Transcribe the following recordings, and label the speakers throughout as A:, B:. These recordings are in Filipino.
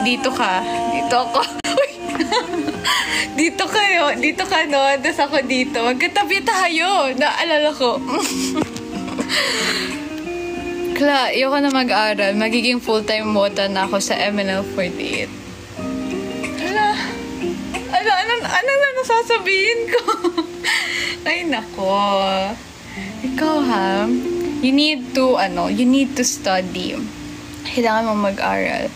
A: Dito ka. Dito ako. Uy! Dito kayo. Dito ka, no? Tapos ako dito. Magkatabi tayo. Naalala ko. Kla, ayoko na mag-aral. Magiging full-time mota na ako sa MNL48. Ano na nasasabihin ko? Ay, nako. Ikaw, ha? You need to study. Kailangan mo mag-aral.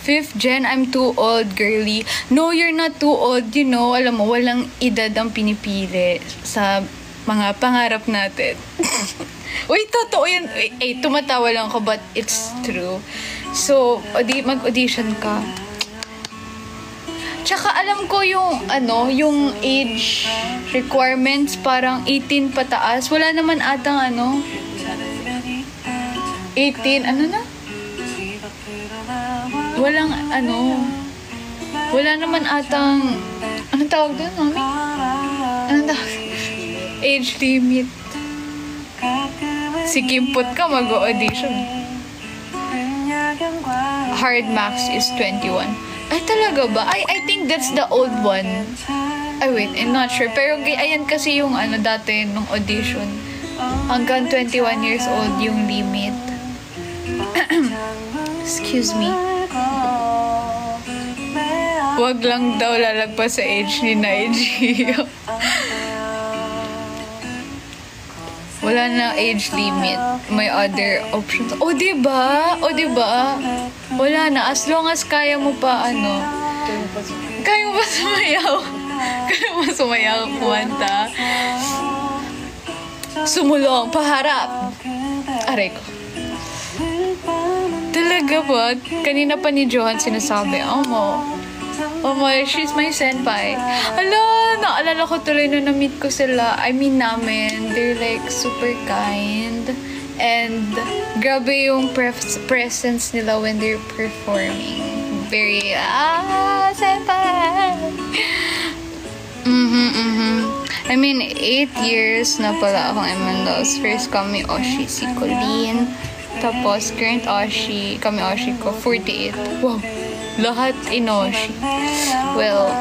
A: 5th gen, I'm too old, girly. No, you're not too old, you know. Alam mo, walang edad ang pinipili sa mga pangarap natin. Uy, totoo yan. Tumatawa lang ako, but it's true. So, mag-audition ka. Tsaka alam ko yung age requirements, parang 18 pataas. Wala naman atang 18, na? Wala naman atang, anong tawag doon, mami? Anong tawag? Age limit. Si Kimpot ka mag-audition. Hard max is 21. Ay, talaga ba? I think that's the old one. Ay, wait, I'm not sure. Pero ayan kasi yung dati nung audition. Hanggang 21 years old yung limit. Excuse me. Wag lang daw lalagpas sa age ni Naiji. Wala na age limit. May other options. O, diba? Wala na. As long as kaya mo pa, kaya mo pa sumayaw. Kaya mo sumayaw, kumanta. Sumulong, paharap. Aray ko. Talaga ba? Kanina pa ni Johan sinasabi, she's my senpai. Naalala ko tuloy na na-meet ko sila. Namin. They're like super kind. And grabe yung presence nila when they're performing. Very, senpai! 8 years na pala akong MNLs. First kami Oshi, si Colleen. Tapos current Oshi, kami Oshi ko, 48. Wow! Lahat inoshi. Well,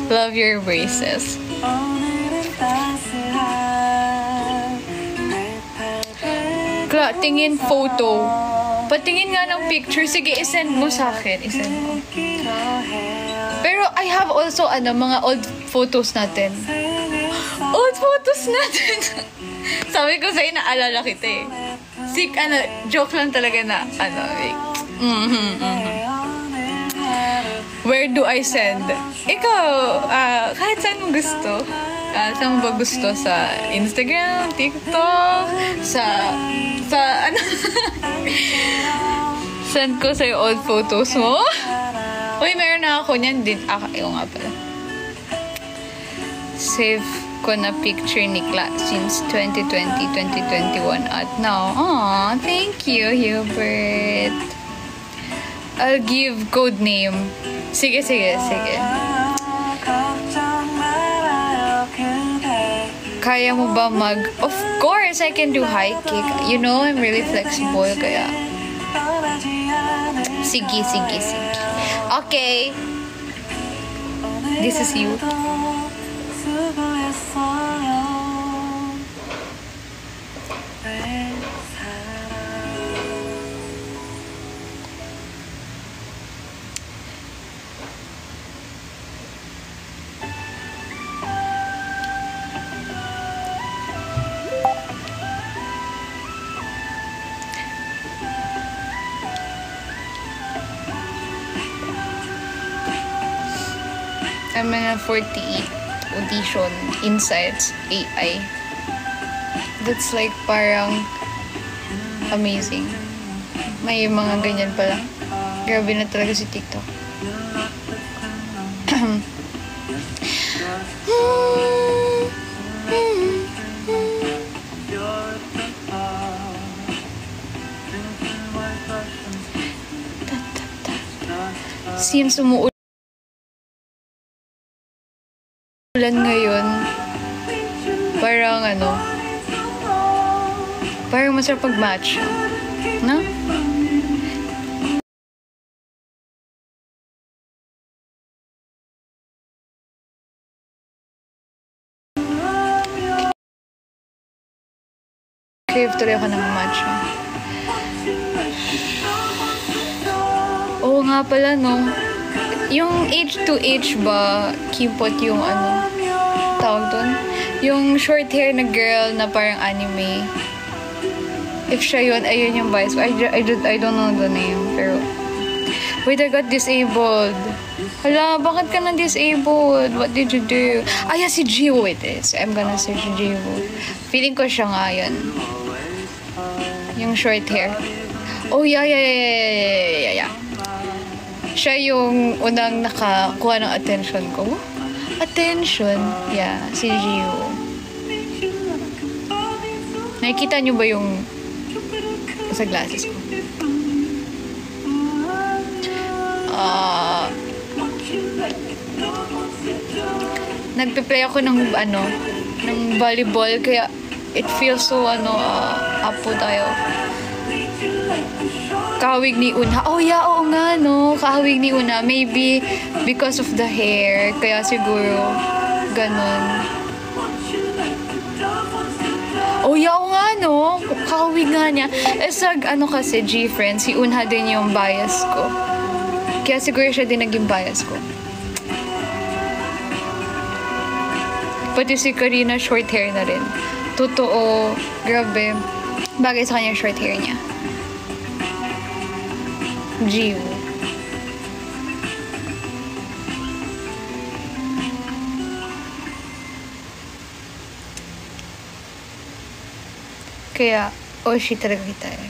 A: love your braces. Kla, tingin photo. Patingin nga ng picture. Sige, isend mo sa akin. Isend mo. Pero I have also, mga old photos natin. Old photos natin! Sabi ko sa'yo, naalala kita eh. Joke lang talaga na, Where do I send? Ikaw, kahit saan mo gusto. Saan mo ba gusto? Sa Instagram, TikTok, sa send ko sa'yo old photos mo. Uy, meron na ako niyan din. Ayaw nga pala. Save ko na picture ni Kla since 2020, 2021 at now. Aw, thank you, Hubert. I'll give code name. Sige. Kaya mo ba Of course, I can do high kick. You know, I'm really flexible, kaya... Sige. Okay. This is you. MNL48 audition insights AI. That's like parang amazing. May mga ganyan pala. Grabe na talaga si TikTok. Since umuulan ngayon, parang parang masarap pag-match. No? Mag-crave tuloy ako ng matcha. Oo nga pala, no? Yung H2H ba, kipot yung ano, tawag doon? Yung short hair na girl na parang anime. If siya yun, ayun yung bias. I don't know the name, pero... Wait, I got disabled. Hala, bakit ka na-disabled? What did you do? Ah, yeah, si Jiwoo it is. I'm gonna search Jiwoo. Feeling ko siya nga yun. Yung short hair. Oh, yeah. Siya yung unang nakakuha ng attention ko. Attention. Yeah, si Jiwoo. Nakikita niyo ba yung sa glasses ko? Nagpe-play ako ng volleyball, kaya it feels so apo tayo. Kahawig ni Una. Oh yeah, oo nga, no? Kahawig ni Una. Maybe because of the hair, kaya siguro ganun. Oh yeah, oo nga, no? Kahawig nga niya. Sa kasi, G-Friend, si Unha din yung bias ko. Kaya siguro siya din naging bias ko. Pati si Karina, short hair na rin. Totoo. Grabe. Bagay sa kanya short hair niya. Jiwoo. Kaya, Oshi talaga kita eh.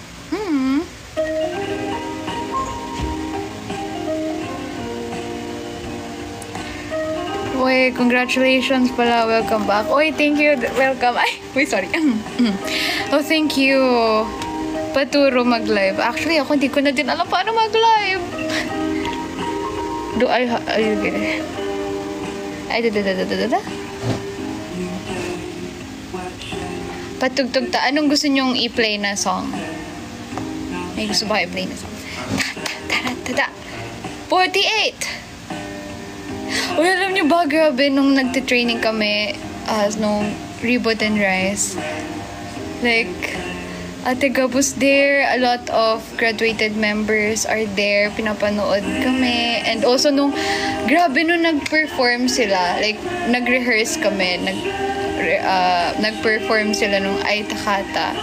A: Uy, congratulations pala. Welcome back. Uy, thank you. Welcome. Ay, uy, sorry. Oh, thank you. Paturo mag-live. Actually, ako hindi ko na din alam paano mag-live. Do I are you get it? Ay, patugtog ta. Anong gusto nyong i-play na song? May gusto ba i-play na song? 48! Uy, alam niyo ba, grabe, nung nagtitraining kami nung Reboot and Rise, like, Ate Gabus there, a lot of graduated members are there, pinapanood kami, and also grabe nung nag-perform sila, like, nag-rehearse kami, nag-perform sila nung Ai Takata.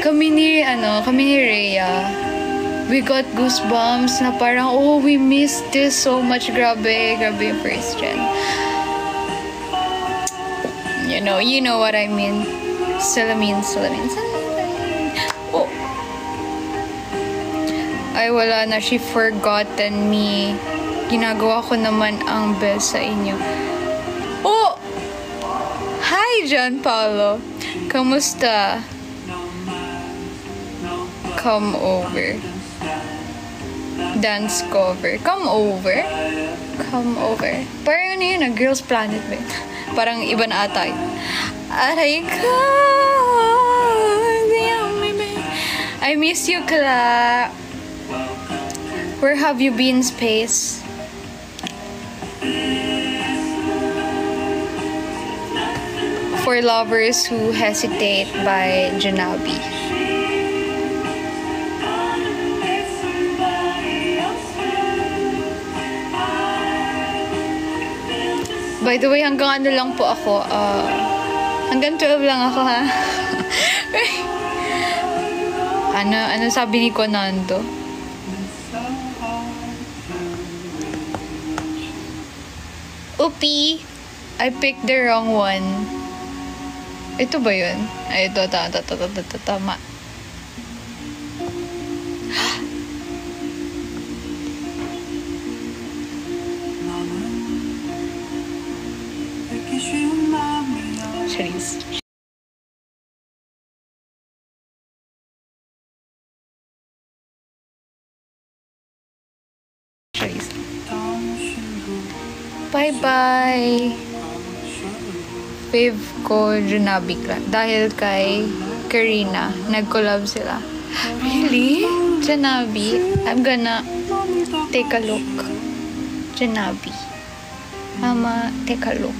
A: Kami ni Rhea, we got goosebumps na parang, oh, we missed this so much. Grabe yung first gen. You know what I mean. Salamin. Oh. Ay, wala na. She forgotten me. Ginagawa ko naman ang best sa inyo. Oh! Hi, John Paulo. Kamusta? Come over. Dance cover. Come over. Parang ano yun, Girls Planet ba yun? Parang iba na ata yun. Aray ka! I miss you, Kla. Where have you been, Space? For Lovers Who Hesitate by Janabi. By the way, hanggang ano lang po ako. Hanggang 12 lang ako, ha? ano sabi ni Konando? Upi! I picked the wrong one. Ito ba yun? Ay, ito. Tama. Charis. Bye-bye. Fave ko, Junabi Clan. Dahil kay Karina, nag-collab sila. Really? Junabi? I'm gonna take a look. Junabi. Mama, take a look.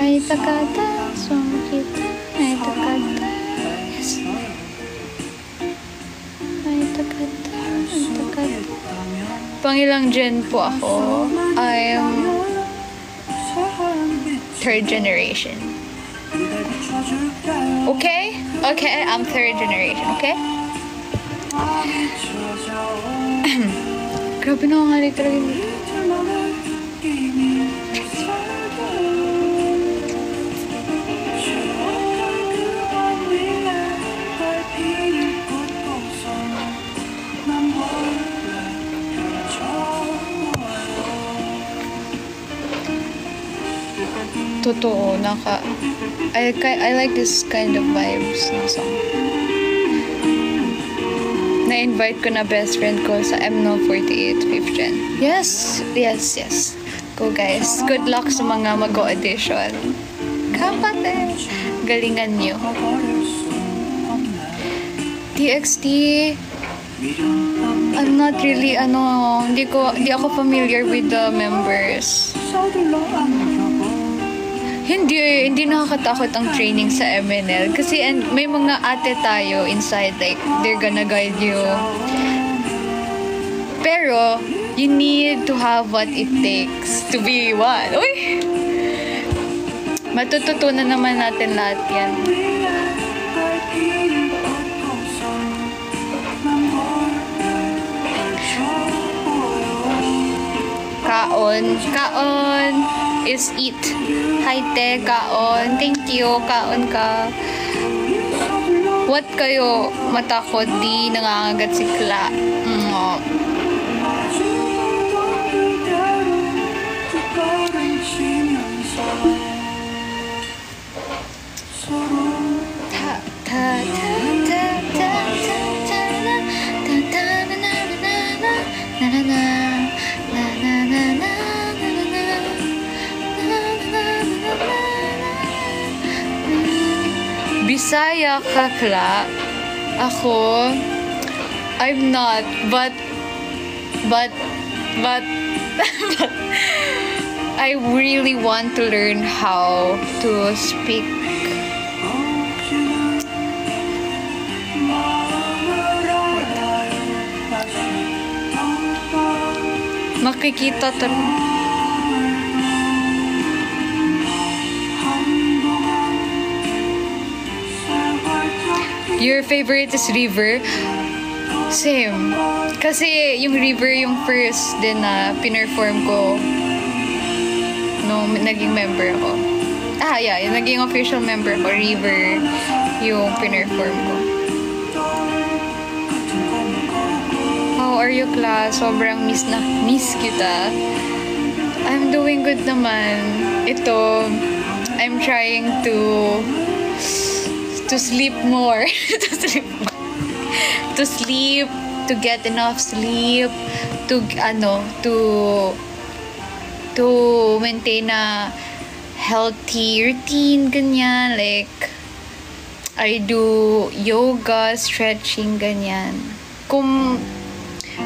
A: Ay takata, sumakita. Ay takata. Yes. Ay takata. Ay takata. Pangilang gen po ako? I'm third generation. Okay? Okay, I'm third generation, okay? Grabe na nga talaga dito. Totoo, I like this kind of vibes na song. Na-invite ko na best friend ko sa MNO48 5th Gen. Yes, yes, yes. Go guys. Good luck sa mga mag-audition. Kapatid! Galingan nyo. TXT, I'm not really, hindi ako familiar with the members. Hindi nakakatakot ang training sa MNL kasi may mga ate tayo inside, like they're gonna guide you, pero you need to have what it takes to be one. Uy! Matututunan naman natin lahat yan. Kaon is eat. Hi te, kaon. Thank you, kaon ka. What kayo matakot? Di nangangagat si Kla. Bisaya ka, Kla? Ako, I'm not, but I really want to learn how to speak. Makikita talaga. Your favorite is River? Same. Kasi yung River yung first din na pinerform ko nung naging member ako. Yung naging official member ko, River, yung pinerform ko. How are you, class? Sobrang miss kita. I'm doing good naman. Ito, I'm trying to sleep more. to sleep, to get enough sleep, to maintain a healthy routine, ganyan. Like, I do yoga, stretching, ganyan.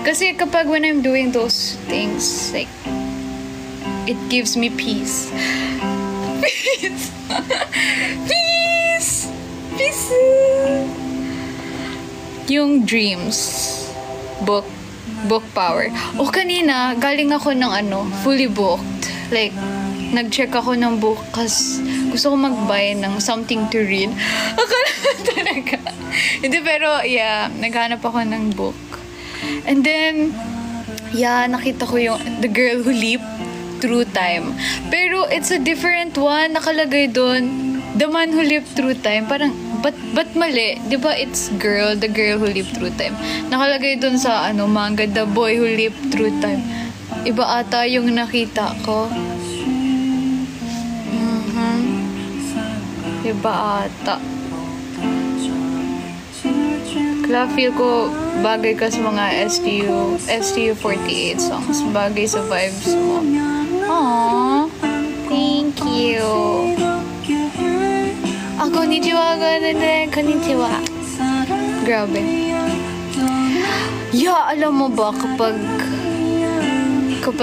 A: Kasi kapag when I'm doing those things, like, it gives me peace. Peace! Peace! Peace! Yung dreams, book power. Kanina, galing ako ng fully booked. Like, nag-check ako ng book kasi gusto ko mag-buy ng something to read. Akala talaga. Hindi, pero yeah, naghanap ako ng book. And then, yeah, nakita ko yung The Girl Who Leaped Through Time. Pero it's a different one. Nakalagay doon, The Man Who Leaped Through Time. Parang, but mali? Diba it's The Girl Who Leaped Through Time. Nakalagay doon sa manga, The Boy Who Leaped Through Time. Iba ata yung nakita ko. Iba ata. Kaya feel ko bagay ka sa mga STU48 songs. Bagay sa vibes mo. Aww. Thank you. Konnichiwa. Konnichiwa. Grabe. Yeah, alam mo ba kapag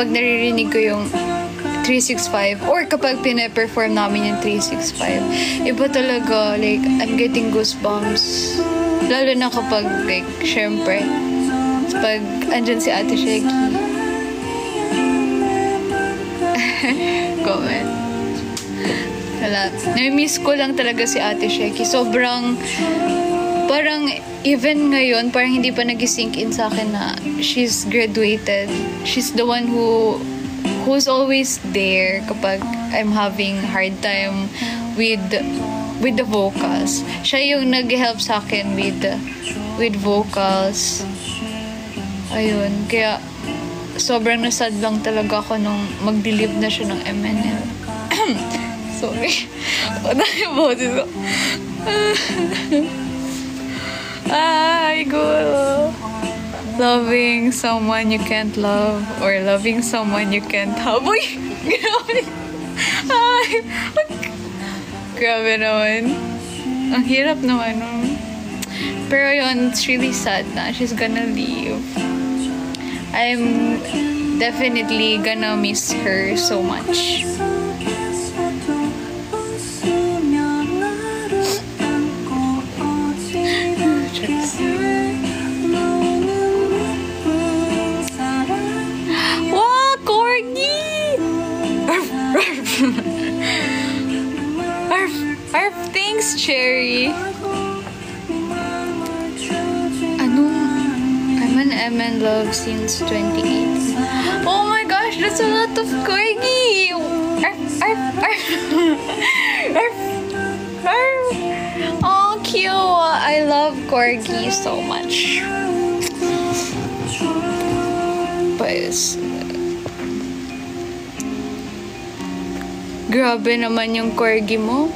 A: naririnig ko yung 365 or kapag pina-perform namin yung 365, iba talaga, like, I'm getting goosebumps. Lalo na kapag, like, syempre, pag andyan si Ate Sheki. Comment. Wala. Nami-miss ko lang talaga si Ate Sheki. Sobrang, parang, even ngayon, parang hindi pa nag-sink in sa akin na she's graduated. She's the one who's always there kapag I'm having hard time with the vocals. Siya yung nag-help sa akin with vocals. Ayun, kaya sobrang nasad lang talaga ako nung mag-delib na siya ng MNL. Sorry. Dahil boses ko. Ay, go. Loving someone you can't love or loving someone you can't have. Uy! Grabe. Ay! Grabe naman. Ang hirap naman. Pero yun, it's really sad na she's gonna leave. I'm definitely gonna miss her so much. Wow, Corgi! Arf, thanks, Cherry. I'm an MN love since 2018. Oh my gosh, that's a lot of Corgi! Oh, cute! I love Corgi so much. Pues, grabe naman yung Corgi mo.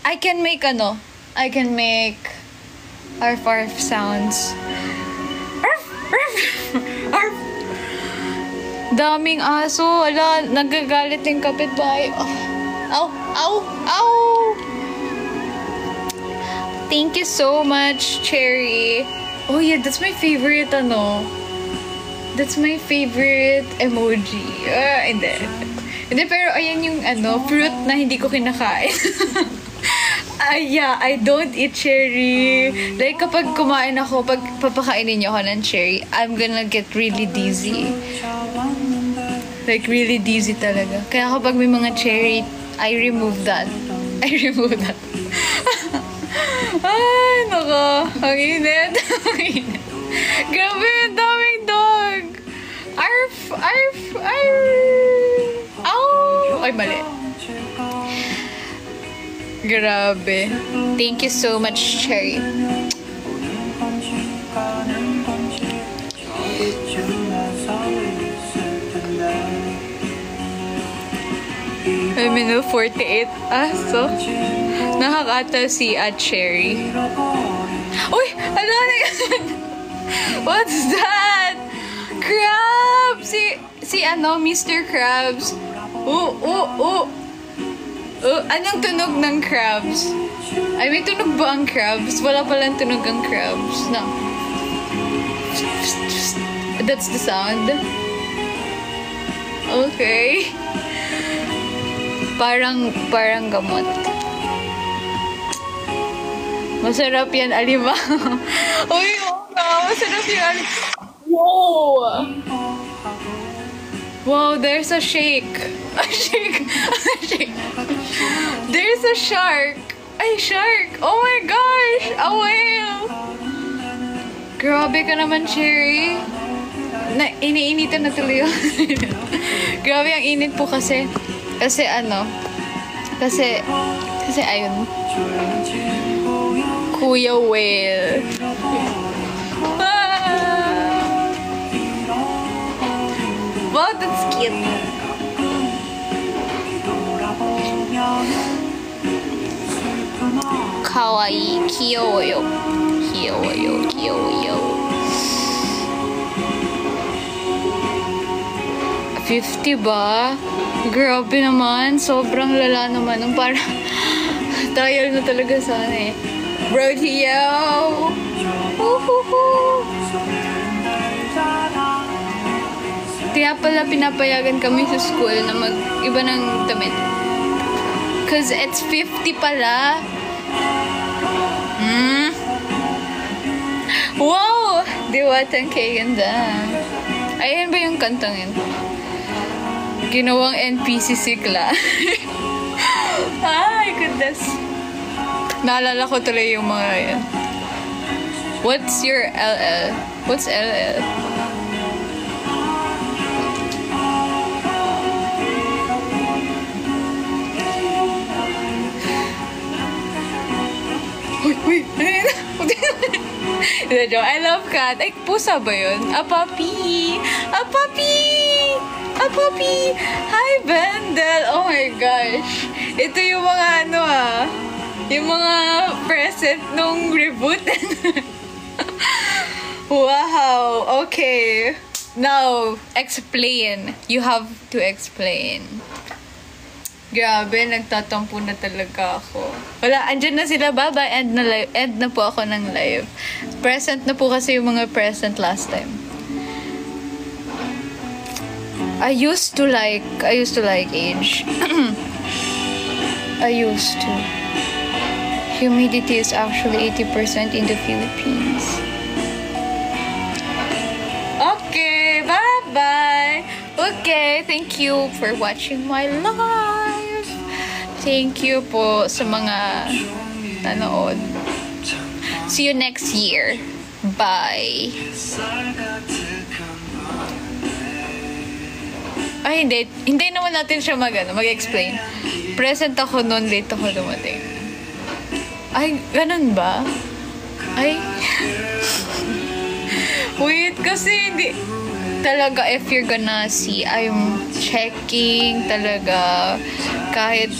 A: I can make arf sounds. Arf. Daming aso. Ala, nagagalit yung kapitbahay. Ow. Thank you so much, Cherry. Oh yeah, that's my favorite, That's my favorite emoji. Hindi, pero ayan yung, fruit na hindi ko kinakain. Yeah, I don't eat cherry. Like, kapag kumain ako, pag papakainin niyo ako ng cherry, I'm gonna get really dizzy. Like, really dizzy talaga. Kaya kapag may mga cherry, I remove that. Ay, naka. Ang init. Grabe, ang daming dog. Arf. Ow! Ay, mali. Grabe. Thank you so much, Cherry. Ay, minute 48. So, nakakatawa si Cherry. Uy! Ano na yan? What's that? Crabs! Si Mr. Krabs. Anong tunog ng crabs? Ay, may tunog ba ang crabs? Wala palang tunog ang crabs. No. That's the sound. Okay. Parang gamot. Masarap yan, alimango. Uy, masarap yung alimango. Wow, there's a shake. A shake. There's a shark. Ay, shark. Oh my gosh. A whale. Grabe ka naman, Cherry. Iniinitan na tuloy yun. Grabe ang init po kasi. Kasi ayun. Kuya whale. Wow, that's cute. Kawaii. Kiyoyo. 50 ba? Grabe naman. Sobrang lala naman. Parang trial na talaga sana eh. Bro, Tio! Woohoo! Kaya pala pinapayagan kami sa school na mag-iba ng damit. Cause it's 50 pala. Wow! Diwatang kay ganda. Ayan ba yung kantang yun? Ginawang NPC Sikla. Ay, goodness. Naalala ko tuloy yung mga yan. What's your LL? What's LL? Uy! I love cat. Ay, pusa ba yun? A puppy! A puppy! A puppy! Hi, Bendel! Oh my gosh! Ito yung mga yung mga present nung reboot. Wow! Okay. Now, explain. You have to explain. Grabe, nagtatampo na talaga ako. Wala, andyan na sila. Bye-bye. End na po ako ng live. Present na po kasi yung mga present last time. I used to like age. I used to. Humidity is actually 80% in the Philippines. Okay, bye-bye. Okay, thank you for watching my live. Thank you po sa mga nanood. See you next year. Bye. Ay, hindi. Hindi naman natin siya mag-explain. Present ako noon, late ako dumating. Ay, ganun ba? Ay. Wait, kasi hindi. Talaga, if you're gonna see, I'm checking talaga. Kahit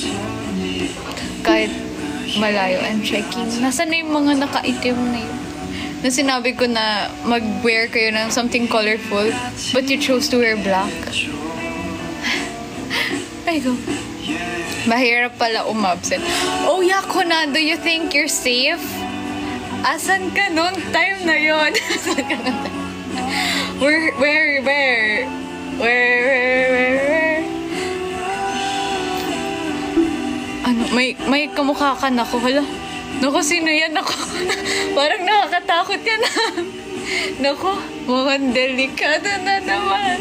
A: malayo, I'm checking. Nasaan na yung mga nakaitim na yun? Na sinabi ko na mag-wear kayo ng something colorful, but you chose to wear black. Ay go. Mahirap pala umabsent. Oh, Yako na, do you think you're safe? Asan ka nun? Time na yun. Asan ka nun? Where? Ano, may kamukha ka na ko. Hala. Naku, sino yan? Naku, parang nakakatakot yan. Naku, mukhang delikado na naman.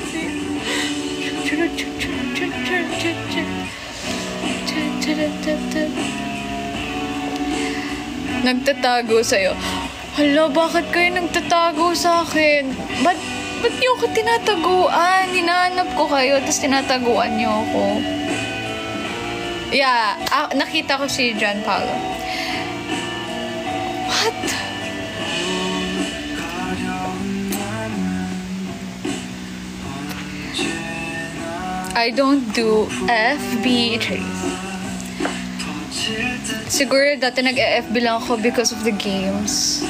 A: Nagtatago sa'yo. Hala, bakit kayo nagtatago sa akin? Ba't niyo ako tinataguan? Hinahanap ko kayo, tapos tinataguan niyo ako. Yeah, nakita ko si John Paulo. What? I don't do FB trace. Siguro dati nag-FB lang ako because of the games.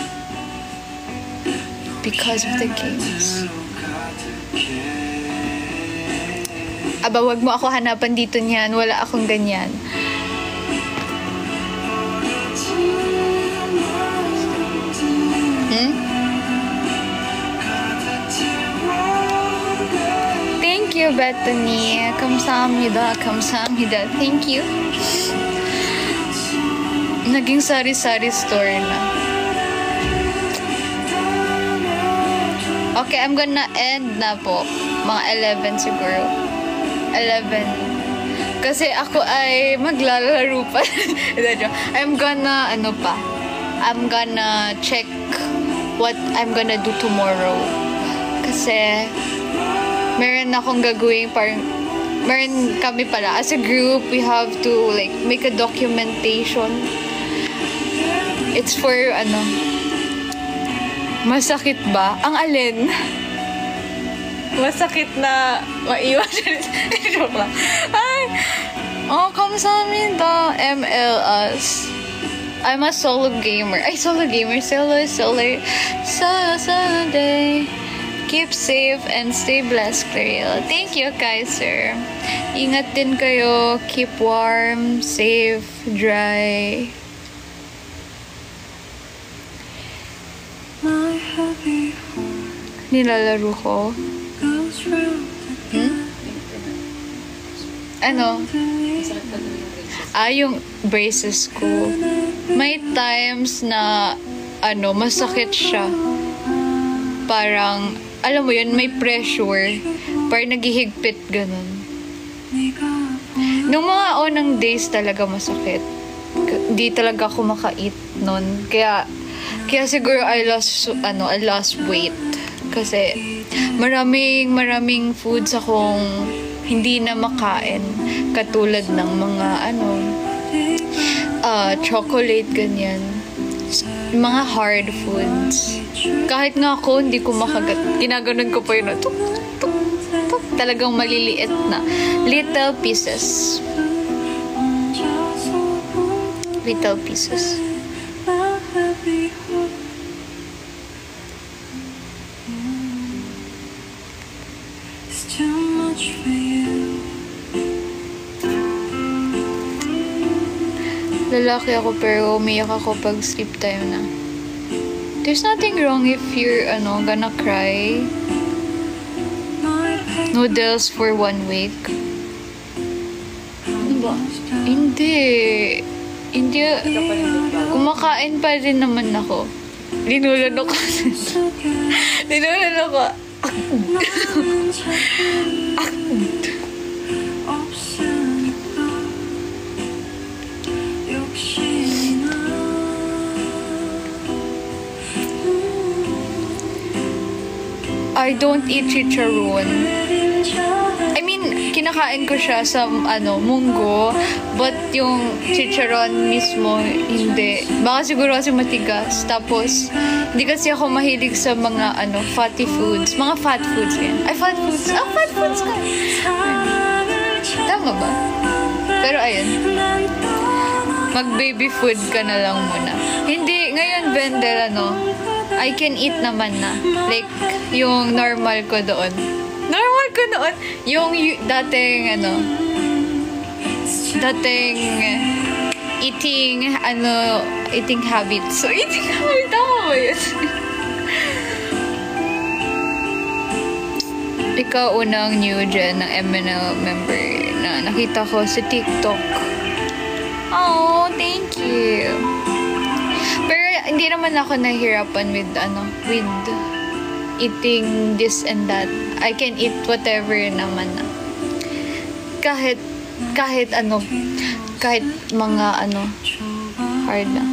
A: Because of the games. Aba, wag mo ako hanapan dito niyan. Wala akong ganyan. Thank you, Bethany. Kamsahamnida. Thank you. Naging sari-sari store na. Okay, I'm gonna end na po. Mga 11 siguro. 11. Kasi ako ay maglalaro pa. I'm gonna, I'm gonna check what I'm gonna do tomorrow. Kasi, meron akong gagawin parang, meron kami pala. As a group, we have to, make a documentation. It's for, masakit ba? Ang alin? Masakit na maiwan. Joke lang. Ay! Oh, kamsahamnida. MLS. I'm a solo gamer. Ay, solo gamer. Solo. Sunday. Keep safe and stay blessed, Clarille. Thank you, Kaiser. Ingat din kayo. Keep warm, safe, dry. Nilalaro ko. Ano? Yung braces ko. May times na, masakit siya. Parang, alam mo yun, may pressure. Parang naghihigpit, ganun. Nung mga unang days talaga masakit. Di talaga ako maka-eat nun. Kaya siguro I lost weight. Kasi maraming foods akong hindi na makain. Katulad ng mga chocolate, ganyan. Mga hard foods. Kahit nga ako, hindi ko makagat. Ginaganon ko pa yun. Tuk, tuk, tuk. Talagang maliliit na. Little pieces. Little pieces. Lalaki ako pero umiyak ako pag sleep time na. There's nothing wrong if you're gonna cry. Noodles for 1 week. Ano ba? Hindi. Kumakain pa rin naman ako. Linulan ako. I don't eat chicharon. I mean, kinakain ko siya sa munggo, but yung chicharon mismo hindi. Baka siguro kasi matigas. Tapos hindi kasi ako mahilig sa mga fatty foods. Mga fat foods yan. Ay, fat foods. Fat foods ka. Tama ba? Pero ayun. Mag-baby food ka na lang muna. Hindi, ngayon Vendel, I can eat naman na. Like, yung normal ko doon. Yung dating eating habits. So, eating habit ako ba yun? Ikaw unang new gen ng MNL member na nakita ko sa TikTok. Oh, thank you. Pero hindi naman ako nahihirapan with eating this and that. I can eat whatever naman na. Kahit mga hard na.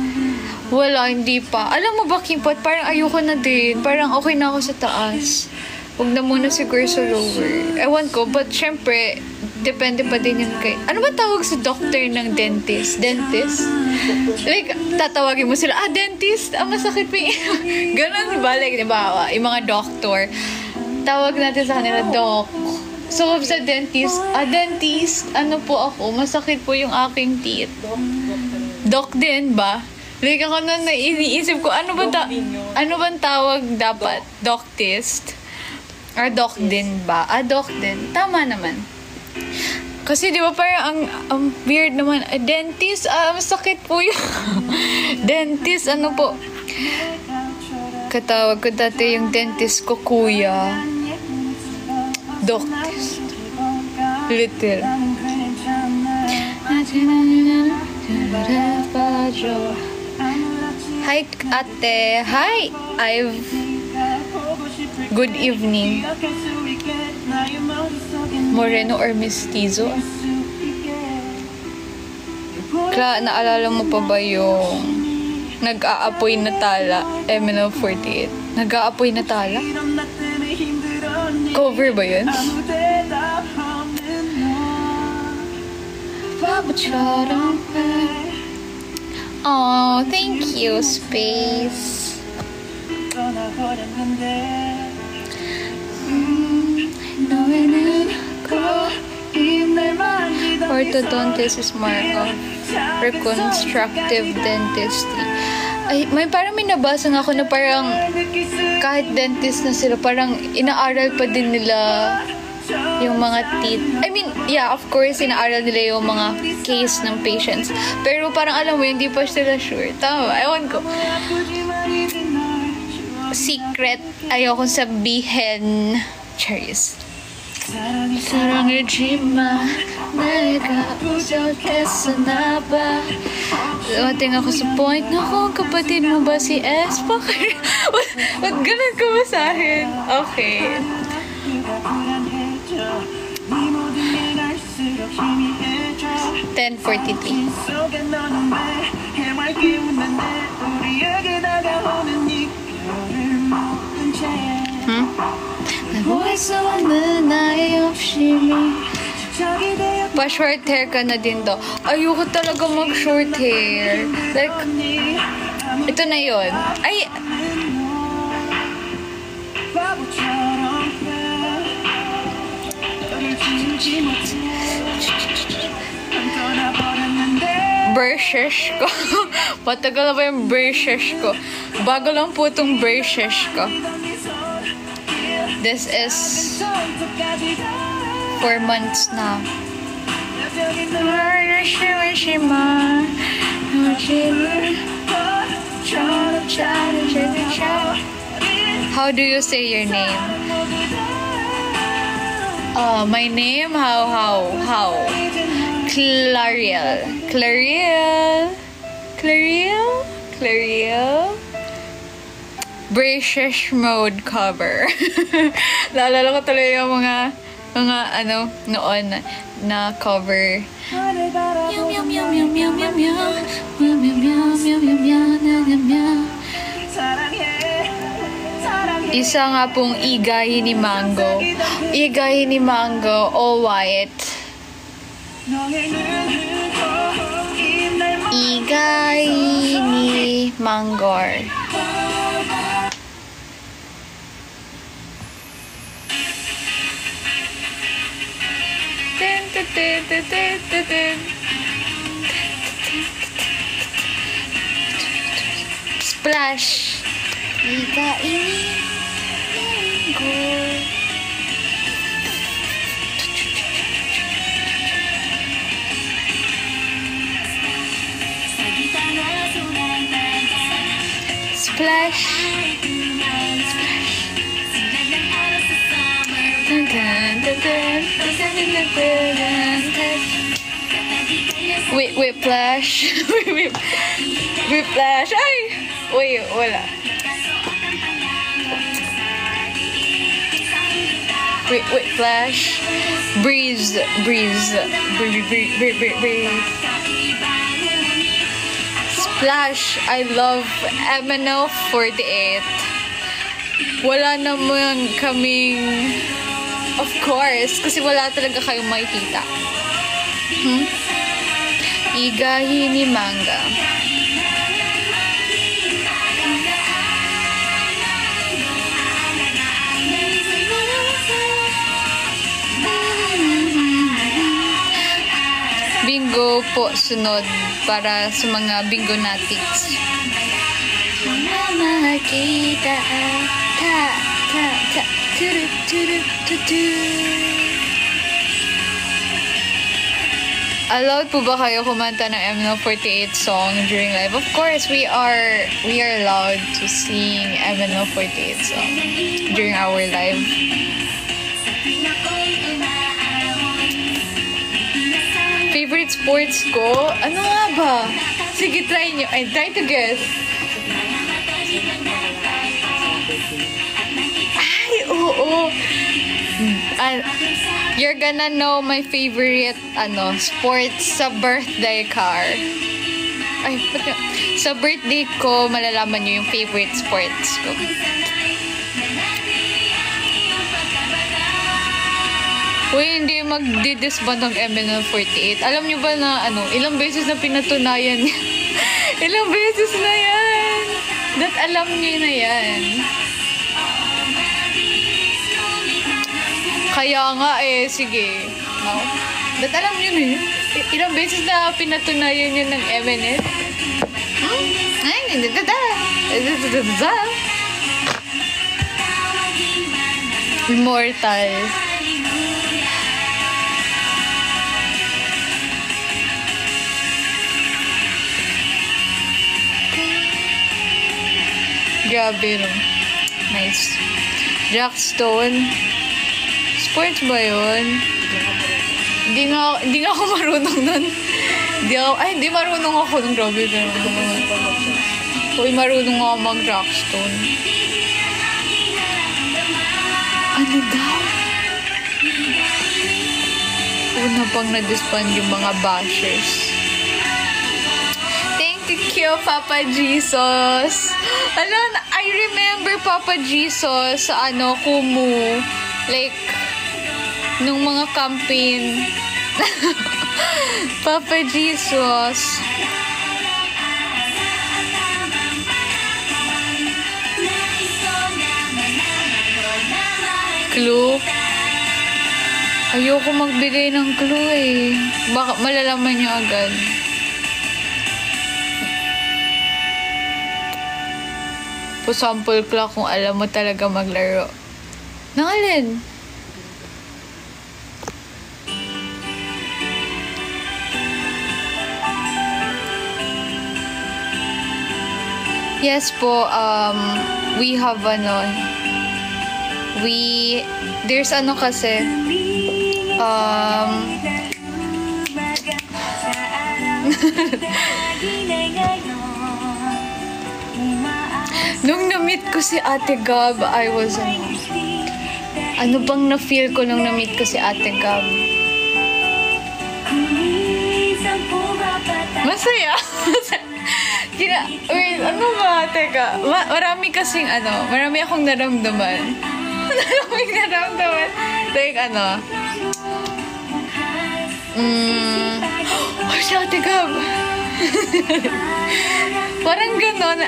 A: Wala, hindi pa. Alam mo ba, Kimpot, parang ayoko na din. Parang okay na ako sa taas. Huwag na muna siguro sa lower. Ewan ko, but syempre, depende pa din yun kay... Ano ba tawag sa doctor ng dentist? Dentist? Like, tatawagin mo sila, dentist, masakit pa yung... Ganon ba? Like, diba, yung mga doctor, tawag natin sa kanila, doc. So, sa dentist, dentist, po ako, masakit po yung aking teeth. Doc din ba? Like, ako nun iniisip ko, ano bang tawag dapat? Doctist? Or doc din ba? Doc din. Tama naman. Kasi di ba parang ang weird naman. Dentist, masakit po yung dentist, po. Katawag ko dati yung dentist ko, kuya. Doctist. Little. Hi, ate. Hi, good evening. Moreno or mestizo? Naalala mo pa ba yung nag-aapoy na tala, MNL48? Nag-aapoy na tala? Cover ba yun? Oh, thank you, Space. Orthodontist is more of reconstructive dentistry. Ay, parang may nabasa nga ako na parang kahit dentist na sila, parang inaaral pa din nila yung mga teeth. I mean, yeah, of course, inaaral nila yung mga case ng patients. Pero parang alam mo, hindi pa sila sure. Tama ba? Ewan ko. Secret, ayokong sabihin. Cheers. 사랑했지만 내가 부족했었나 봐. Dumating ako sa point na kapatid mo ba si S? Bakit? Ba't ganun ka masahin? Okay. $10.43. 나보이서 없는 나의 욕심이 pa-short hair ka na din daw. Ayoko talaga mag-short hair. Like, ito na yun. Ay! Brushes ko. Matagal na ba yung brushes ko? Bago lang po itong brushes ko. This is 4 months na. How do you say your name? My name? How? Clariel. British mode cover. Naalala ko talaga yung mga noon na cover. Isa nga pong Igahi ni Mango. Igahi ni Mango, all white. Igahi ni Mangor. Splash. Igahi ni Mangor. Splash. Whiplash. Whiplash. Ay! Uy, wala. Whiplash. Breeze. Splash. I love MNO48. Wala naman kaming... Of course, kasi wala talaga kayong makikita. Igahi ni Manga. Bingo po sunod para sa mga bingo natics. Makita ta Allowed po ba kayo kumanta ng MNO48 song during live? Of course, we are allowed to sing MNO48 song during our live. Favorite sports ko? Ano nga ba? Sige, try nyo. Ay, try to guess. Ay, oo. You're gonna know my favorite sports sa birthday car. Ay, sa birthday ko, malalaman nyo yung favorite sports ko. Uy, hindi magdi-disband ng MNO48. Alam nyo ba na ilang beses na pinatunayan niya? Ilang beses na yan. That alam nyo na yan. Kaya nga sige. No? That alam nyo na yun. Ilang beses na pinatunayan yun ng MNF. Ay, Immortal. Grabe, no? Nice. Jack Stone. Sports ba yun? Hindi nga ako marunong nun. Hindi marunong ako ng grabe ka naman. Uy, marunong ako mag-rockstone. Ano daw? Una pang na-disband yung mga bashers. Thank you, Papa Jesus. I remember Papa Jesus sa Kumu. Like, nung mga campaign. Papa Jesus. Clue? Ayoko magbigay ng clue eh. Baka malalaman nyo agad. Sample ko lang kung alam mo talaga maglaro. Nangalin? Yes po, we have there's kasi, nung na-meet ko si Ate Gab, I was, ano bang na-feel ko nung na-meet ko si Ate Gab? Masaya. Wait, ano ba? Teka, marami kasing marami akong naramdaman. Maraming naramdaman. Like, si Ate Gab. Parang ganon.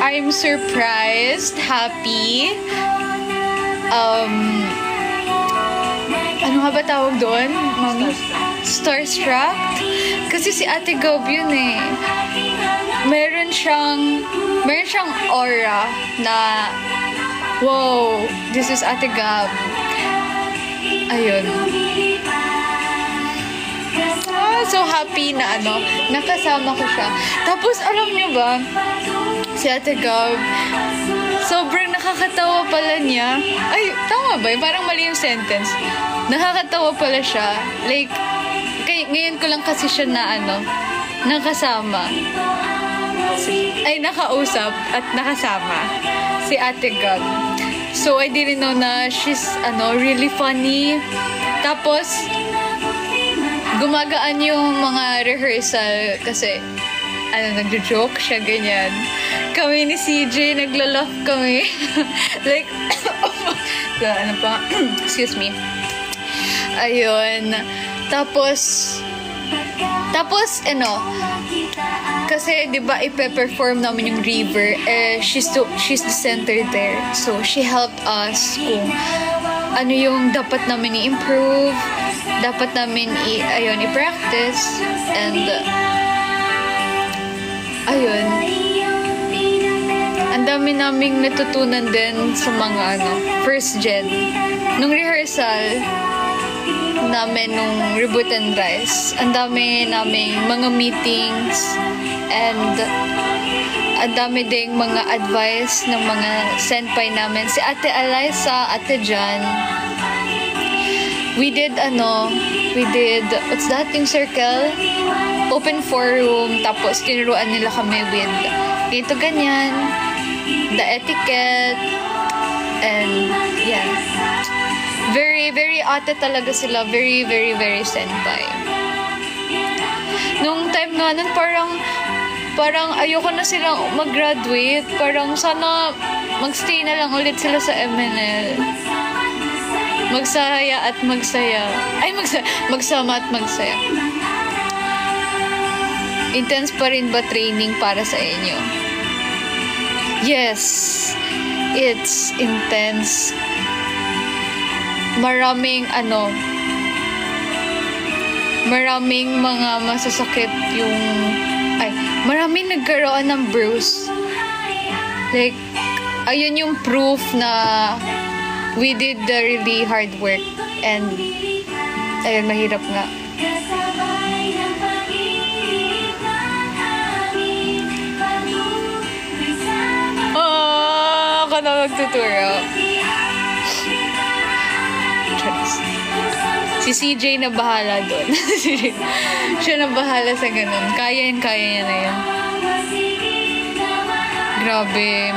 A: I'm surprised, happy, ano nga ba tawag doon? Starstruck? Kasi si Ate Gab yun eh. Meron siyang aura na, wow, this is Ate Gab. Ayun. So happy na nakasama ko siya. Tapos alam niyo ba, si Ate Gab, sobrang nakakatawa pala niya. Ay, tama ba? Parang mali yung sentence. Nakakatawa pala siya. Like, ngayon ko lang kasi siya na nakasama. Ay, nakausap at nakasama si Ate Gab. So, I didn't know na she's, really funny. Tapos, gumagaan yung mga rehearsal kasi, nagjo-joke siya, ganyan. Kami ni CJ, nagla-laugh kami. Like, excuse me. Ayun. Tapos, kasi, di ba, ipe-perform namin yung River, she's the center there. So, she helped us kung ano yung dapat namin i-improve, dapat namin i-practice, and, ayun. Ang dami naming natutunan din sa mga, first gen. Nung rehearsal, namin nung Reboot and Rise. Ang dami naming mga meetings and ang dami ding mga advice ng mga senpai namin. Si Ate Eliza, Ate Jan. We did, what's that? Yung circle? Open forum. Tapos, tinuruan nila kami with ito ganyan, the etiquette, and, yeah. Very, very ate talaga sila. Very, very, very senpai. Nung time nga nun, parang ayoko na silang mag-graduate. Parang sana magstay na lang ulit sila sa MNL. Magsaya at magsaya. Ay, magsama at magsaya. Intense pa rin ba training para sa inyo? Yes. It's intense. Maraming mga masasakit maraming nagkaroon ng bruise. Like, ayun yung proof na we did the really hard work and ayun, mahirap nga. Ako na magtuturo. Charis. Si CJ na bahala doon. Siya na bahala sa ganun. Kaya niya na yan. Grabe.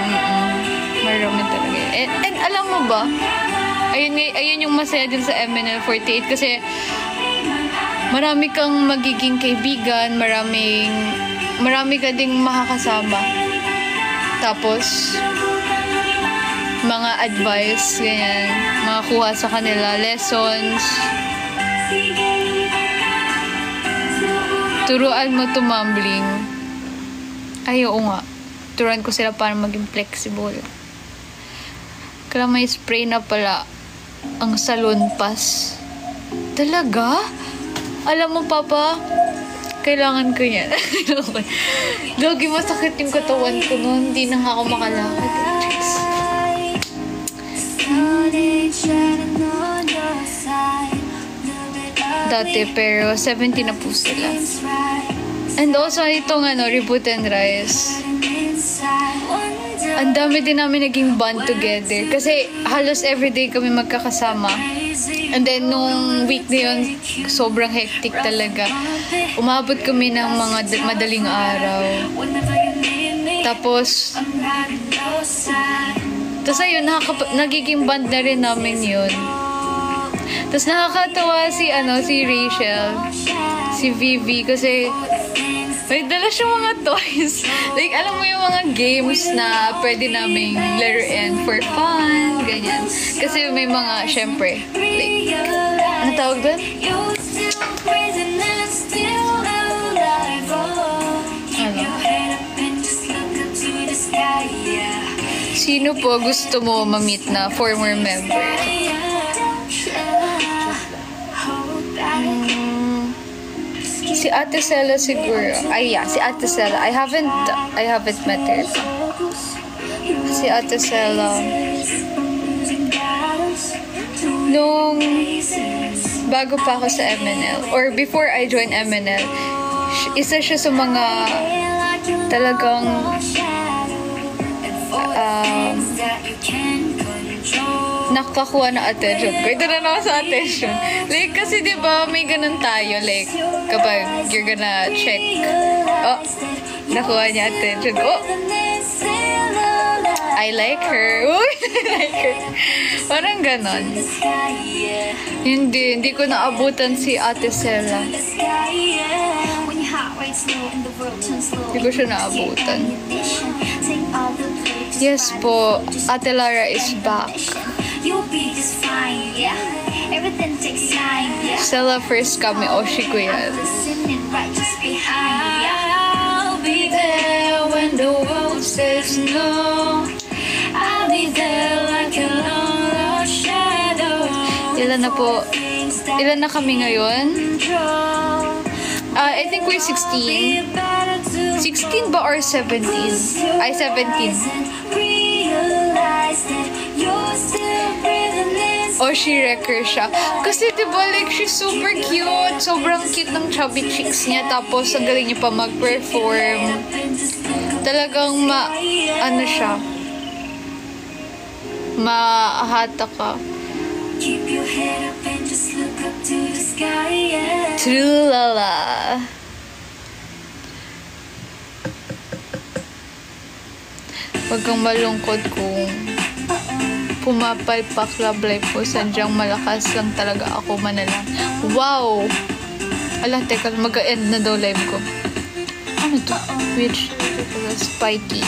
A: Marami talaga yan. And alam mo ba, ayun yung masaya din sa MNL48 kasi marami kang magiging kaibigan, marami ka ding makakasama. Tapos, mga advice, ganyan, makakuha sa kanila, lessons. Turuan mo tumambling. Ay, oo nga. Turuan ko sila para maging flexible. Kaya may spray na pala ang salon pass. Talaga? Alam mo, Papa, kailangan ko yan. Lagi masakit yung katawan ko noon. Hindi na ako makalakad. Dati, pero 70 na po sila. And also, itong Reboot and Rise. Ang dami din namin naging bond together. Kasi halos everyday kami magkakasama. And then, nung week na yun, sobrang hectic talaga. Umabot kami ng mga madaling araw. Tapos ayun, nagiging band na rin namin yun. Tapos nakakatawa si Rachel, si Vivi, kasi may dala siyang mga toys. Like, alam mo yung mga games na pwede naming laruin for fun, ganyan. Kasi may mga, syempre, like, ano tawag doon? Sino po gusto mo ma-meet na former member? Si Ate Sela siguro. Ay, yeah, si Ate Sela. I haven't met her. Si Ate Sela. Nung bago pa ako sa MNL, or before I joined MNL, isa siya sa mga talagang nakakuha na attention ko. Ito na naman sa attention. Like, kasi diba, may ganun tayo. Like, kapag you're gonna check, oh, nakuha niya attention. Oh, I like her. Uy, I like her. Parang ganon. Hindi ko naabutan si Ate Sela. Hindi ko siya naabutan. Yes po, Ate Lara is back. Stella first kami, Oshi ko yan. I'll be there when the world says no. I'll be there like a long lost shadow. Ilan na kami ngayon? I think we're 16. 16 ba or 17? Ay, 17. O, she wrecker siya. Kasi diba, like, she's super cute. Sobrang cute ng chubby cheeks niya. Tapos, ang galing niya pa mag-perform. Talagang ano siya. Mahata ka. True lala. Huwag kang malungkot kung pumapalpak love life po. Sadyang malakas lang talaga ako manalang. Wow! Ala, teka, mag-end na daw live ko. Ano to? Which? Spiky.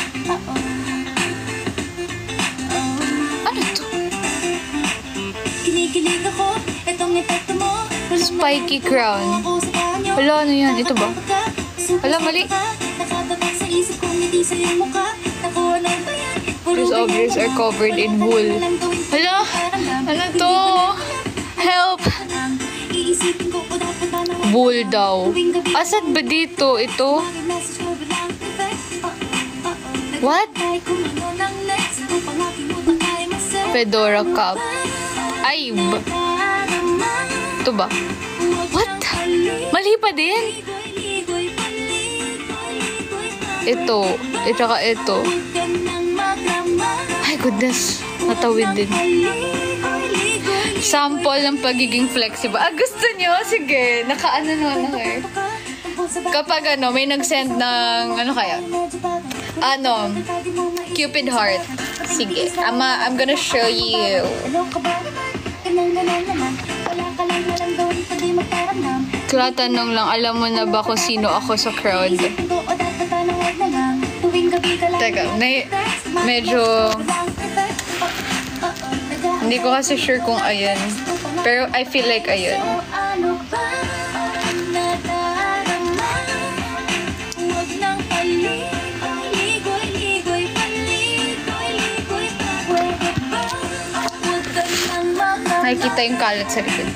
A: Ano to? Kinikilig ako, itong epekto mo. Spiky crown. Wala, ano yan? Ito ba? Wala, mali. These objects are covered in wool. Hala! Ano to? Help! Wool daw. Asad ba dito? Ito? What? Fedora cup. Ay! Ito ba? What? Mali pa din? Ito. At saka ito. Ay, goodness. Natawid din. Sample ng pagiging flexible. Ah, gusto nyo? Sige. Nakaano naman ako eh. Kapag may nag-send ng, kaya? Cupid heart. Sige. I'm gonna show you. Tanong lang, alam mo na ba kung sino ako sa crowd? Teka, medyo... Hindi ko kasi sure kung ayun. Pero I feel like ayun. Nakikita yung kalat sa likod.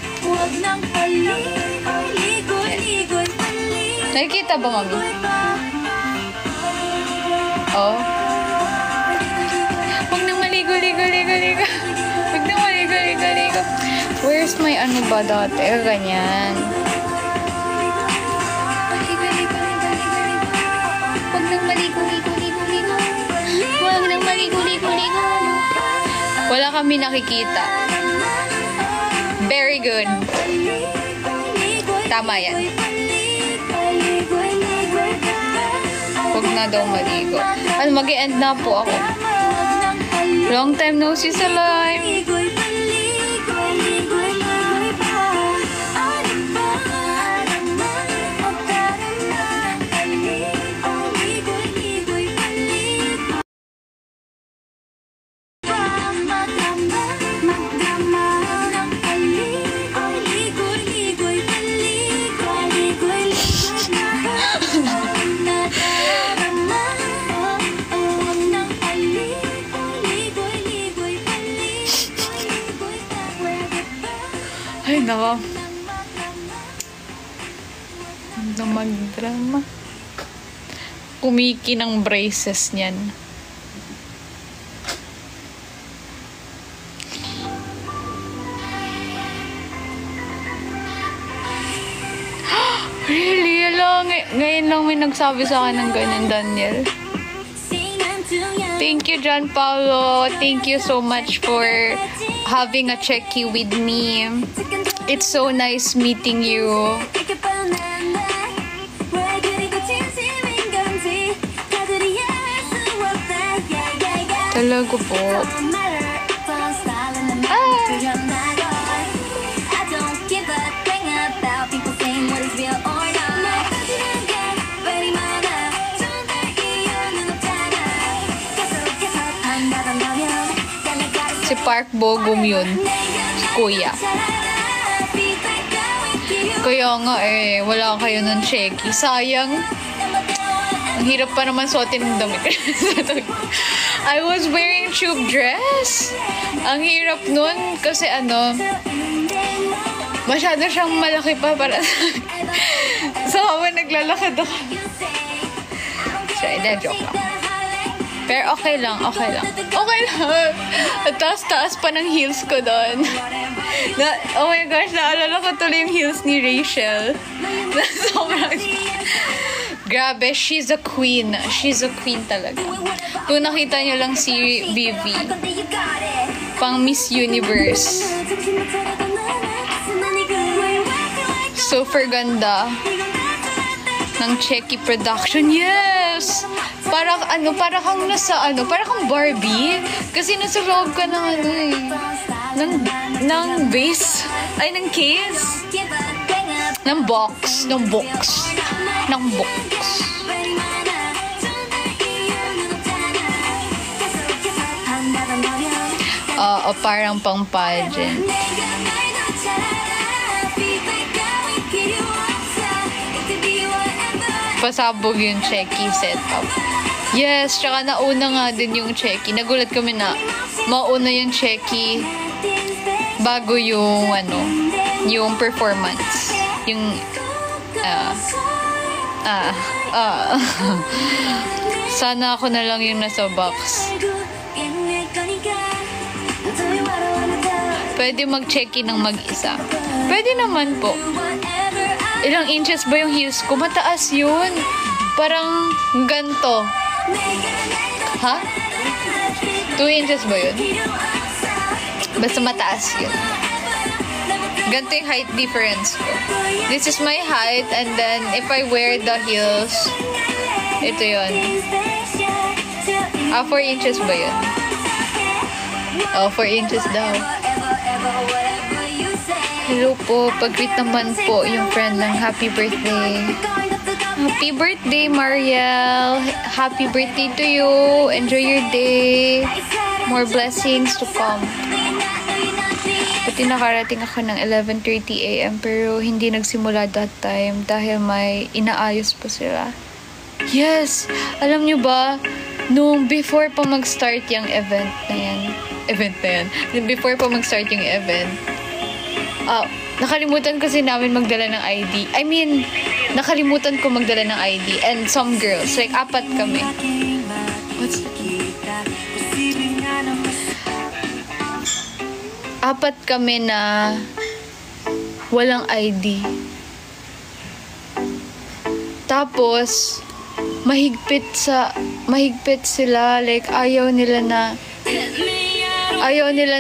A: Nakikita ba, mami? Oh. Huwag nang maligo-ligo. Huwag nang maligo-ligo. Where's my ano ba dati? Ganyan. Huwag nang maligo-ligo. Huwag nang maligo-ligo. Wala kami nakikita. Very good. Tama yan. Huwag na daw maligo. Mag-e-end na po ako. Long time no see sa live. Ay, nako. Ano mag-drama? Kumiki ng braces niyan. Really? Ngayon lang may nagsabi sa akin ng ganyan, Daniel. Thank you, John Paulo. Thank you so much for having a checky with me. It's so nice meeting you. Talaga po. Si Park Bogum yun. Si Kuya. Kaya nga wala kayo ng checky. Sayang. Ang hirap pa naman suotin ng damit. I was wearing tube dress. Ang hirap nun kasi masyado siyang malaki pa para so habang naglalakad ako. Siya, joke lang. Pero okay lang. At taas-taas pa ng heels ko doon. Oh my gosh, naalala ko tuloy yung heels ni Rachel. Sobrang... Grabe, she's a queen. She's a queen talaga. Kung nakita niyo lang si Vivi, pang Miss Universe. Super ganda ng checky production. Yes! Para kang nasa para kang Barbie kasi nasa loob ka ng ng base ay ng case ng box parang pang pageant. Pasabog yung checky setup. Yes, tsaka nauna nga din yung checky. Nagulat kami na mauna yung checky bago yung yung performance. Yung sana ako na lang yung nasa box. Pwede mag-checky ng mag-isa. Pwede naman po. Ilang inches ba yung heels ko? Mataas yun. Parang ganto. Ha? 2 inches ba yun? Basta mataas yun. Ganito yung height difference ko. This is my height, and then if I wear the heels, ito yun. 4 inches ba yun? 4 inches daw. Hello po, pag-greet naman po yung friend ng happy birthday. Happy birthday, Mariel! Happy birthday to you! Enjoy your day! More blessings to come. Pati nakarating ako ng 11:30 AM pero hindi nagsimula that time dahil may inaayos po sila. Yes! Alam nyo ba, nung before pa mag-start yung event na yan, before pa mag-start yung event, nakalimutan kasi namin magdala ng ID. I mean, nakalimutan ko magdala ng ID. And some girls, like 4 kami. What's that? 4 kami na walang ID. Tapos, mahigpit sila. Like, ayaw nila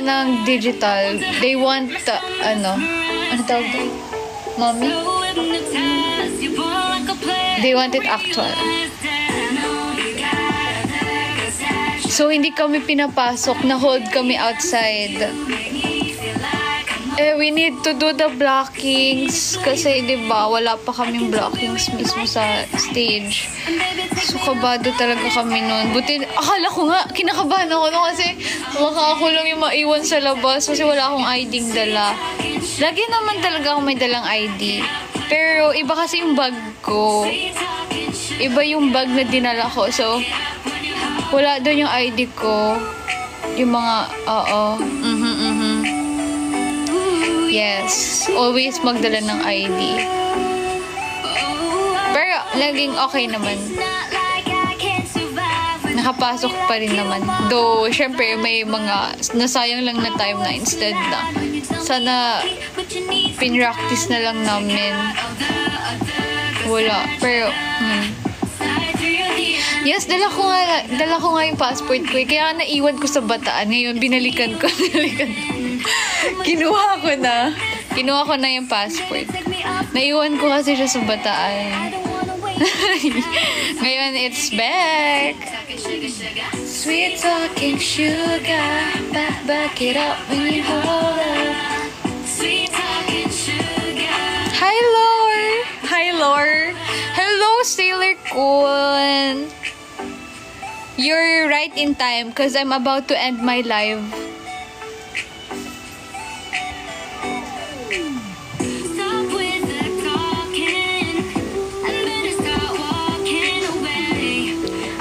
A: ng digital. They want ano tawag doon? Mommy? They want it actual. So, hindi kami pinapasok. Na-hold kami outside. We need to do the blockings. Kasi, diba, wala pa kaming blockings mismo sa stage. So, kabado talaga kami nun. Buti, akala ko nga, kinakabahan ako nun kasi makakulong yung maiwan sa labas kasi wala akong ID-ng dala. Lagi naman talaga ako may dalang ID. Pero, iba kasi yung bag ko. Iba yung bag na dinala ko. So, wala doon yung ID ko. Yung mga, Yes. Always magdala ng ID. Pero, laging okay naman. Nakapasok pa rin naman. Though, syempre, may mga nasayang lang na time na instead na sana pinractice na lang namin. Wala. Pero, Yes, dala ko nga yung passport ko. Kaya naiwan ko sa Bataan. Ngayon, binalikan ko. Kinuha ko na yung passport. Naiwan ko kasi siya sa Bataan. Ngayon, it's back. Sweet talking sugar, back it up when you hold up. Sweet talking sugar. Hi, Lord. Hello, Sailor Kun. You're right in time because I'm about to end my live.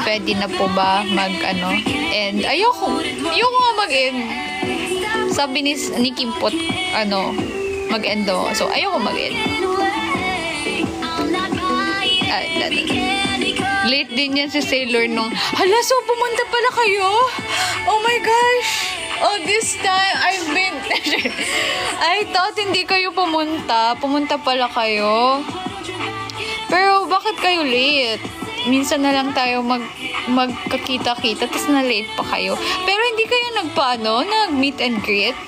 A: Pwede na po ba mag-ano? And ayoko nga mag-end. Sabi ni Kimpot, mag-end daw. So, ayoko mag-end. Late din yan si Sailor nung, hala, so pumunta pala kayo? Oh my gosh! Oh, this time, I thought hindi kayo pumunta. Pumunta pala kayo. Pero, bakit kayo late? Minsan na lang tayo magkakita-kita, tapos na-late pa kayo. Pero, hindi kayo nag-meet and greet?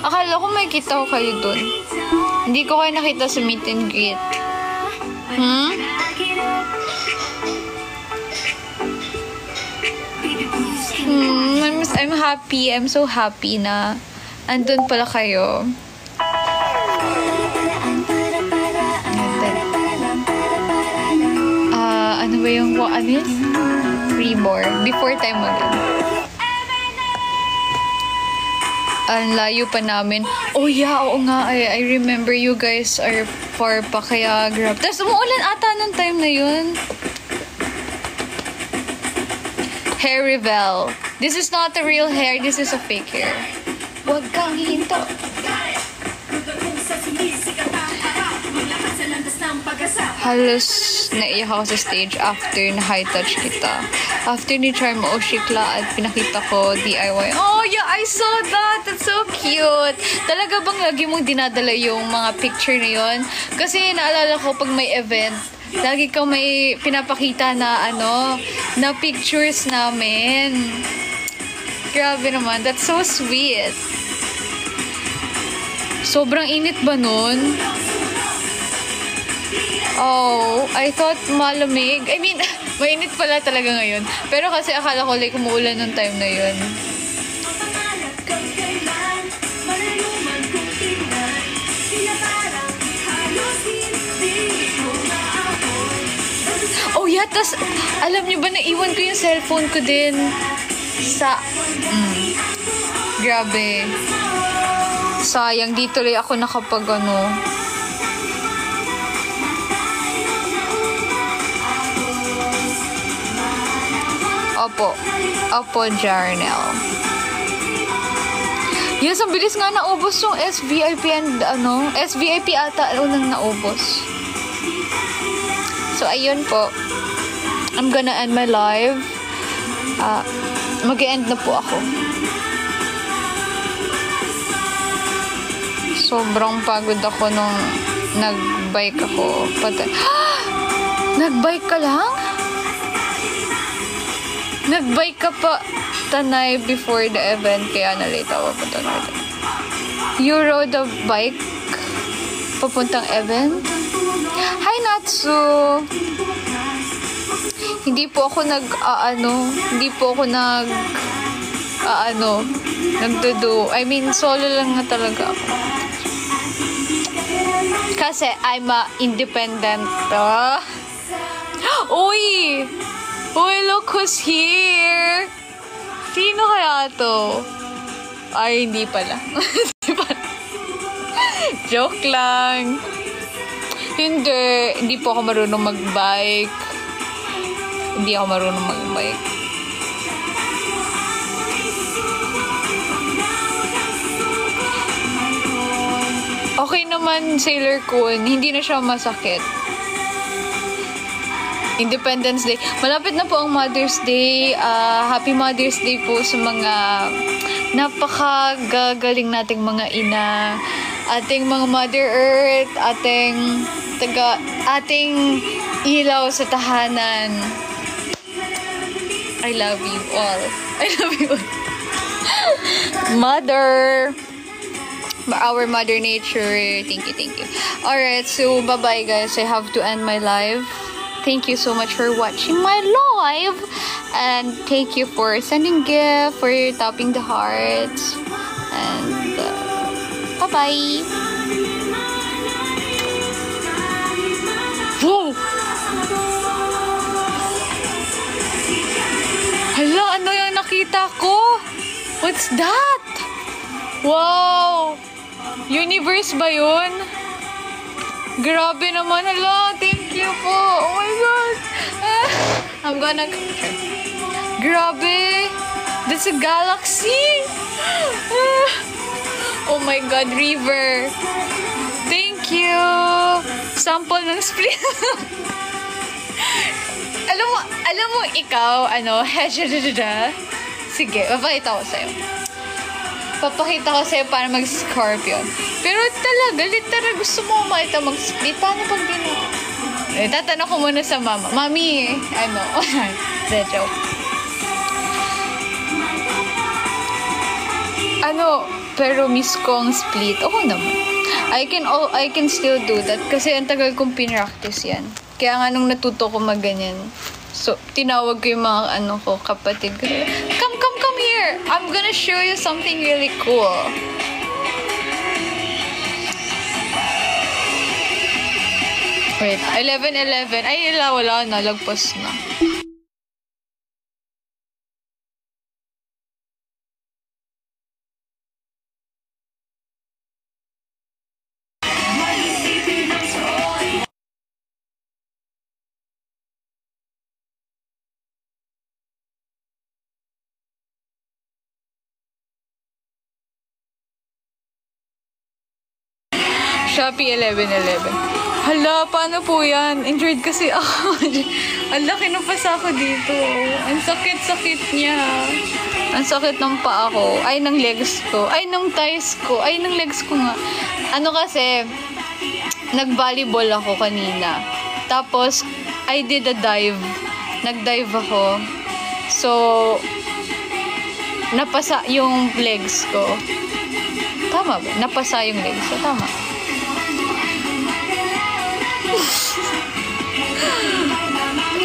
A: Akala ko may kita ko kayo dun. Hindi ko kayo nakita sa meet and greet. I'm happy. I'm so happy na andun pala kayo. Ano ba yung Reborn. Before time mag-end. Ang layo pa namin. Oh yeah, oo nga. I remember you guys are far pa kaya grab. Tapos umuulan ata nung time na yun. Hair reveal. This is not a real hair. This is a fake hair. Huwag kang hihinto. Halos naiyak ako sa stage after na high touch kita. After ni Charm Oshikla at pinakita ko DIY. Oh yeah, I saw that. That's so cute. Talaga bang lagi mong dinadala yung mga picture na yun? Kasi naalala ko pag may event, lagi kang may pinapakita na na pictures namin. Grabe naman. That's so sweet. Sobrang init ba nun? Oh, I thought malamig. I mean, mainit pala talaga ngayon. Pero kasi akala ko like umuulan nung time na yun. Oh yeah, tas alam niyo ba naiwan ko yung cellphone ko din sa grabe. Sayang, di tuloy ako nakapag ano. Opo, Jarnel. Yes, ang bilis nga naubos yung SVIP and SVIP ata unang naubos. So, ayun po. I'm gonna end my live. Mag-e-end na po ako. Sobrang pagod ako nung nag-bike ako. Nag-bike ka lang? Nag-bike ka pa tanay before the event, kaya na-late ako pa tanay. You rode a bike papuntang event? Hi, Natsu! Hindi po ako nagdudu. I mean, solo lang na talaga ako. Kasi I'm a independent. Uy! Uy, look who's here! Sino kaya to? Ay, hindi pala. Joke lang. Hindi po ako marunong mag-bike. Hindi ako marunong mag-bike. Okay naman, Sailor Kun. Hindi na siya masakit. Independence Day. Malapit na po ang Mother's Day. Happy Mother's Day po sa mga napakagagaling nating mga ina. Ating mga Mother Earth. Ating ilaw sa tahanan. I love you all. I love you all. Mother. Our Mother Nature. Thank you. Alright, so bye-bye guys. I have to end my live. Thank you so much for watching my live. And thank you for sending gift, for tapping the hearts. And bye-bye. Whoa! Hala, ano yung nakita ko? What's that? Wow! Universe ba yun? Grabe naman. Hala, thank you po. Oh my God. I'm gonna... Grabe. That's a galaxy. Oh my God, River. Thank you. Sample ng split. alam mo ikaw, sige, papakita ko sa'yo. Para mag-Scorpion. Pero talaga, literal, gusto mo makita mag-split. Paano pag tatanong ko muna sa mama. Mami, joke. Pero miss ko ang split. Oo naman. I can still do that. Kasi ang tagal kong pinractice yan. Kaya nga nung natuto ko magganyan. So, tinawag ko yung mga kapatid ko. Come here. I'm gonna show you something really cool. Wait, 11:11. Ay, wala na. Lagpas na. Shopee 11:11. Hala, paano po yan? Enjoyed kasi ako. Ang laki ng pasa ako dito. Ang sakit-sakit niya. Ang sakit ng paa ko. Ay, ng legs ko. Ay, ng thighs ko. Ay, ng legs ko nga. Kasi, nag-volleyball ako kanina. Tapos, I did a dive. Nag-dive ako. So, napasa yung legs ko. Tama ba? Napasa yung legs. So, tama.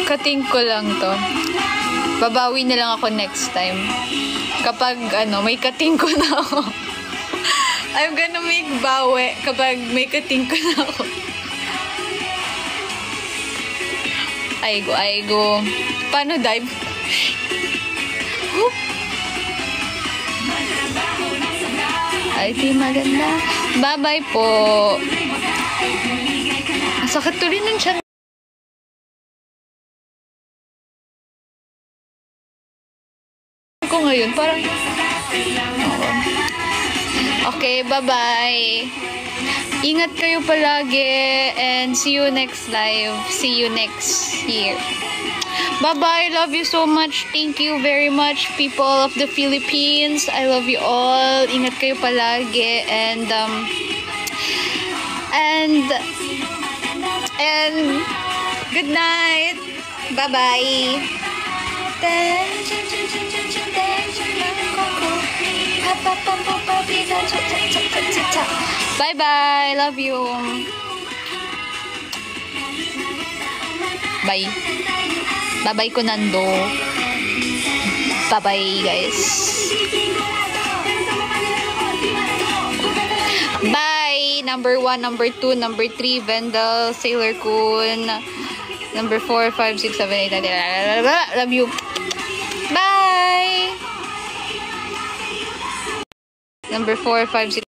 A: Kating ko lang to. Babawi na lang ako next time. Kapag, may kating ko na ako. I'm gonna make bawi kapag may kating ko na ako. Aigo. Paano dive? Ay, di maganda. Bye-bye po. Ang sakit tuloy nun siya. Ko ngayon, parang... Okay, bye-bye. Ingat kayo palagi and see you next live. See you next year. Bye-bye. Love you so much. Thank you very much, people of the Philippines. I love you all. Ingat kayo palagi and good night. Bye-bye. Bye-bye. Love you. Bye. Bye-bye ko Nando. Bye-bye guys. Bye. Number 1, number 2, number 3, Vendel, Sailor Kun. Number 4, 5, 6, 7, 8, 9, love you. Bye. Number 4, 5, 6.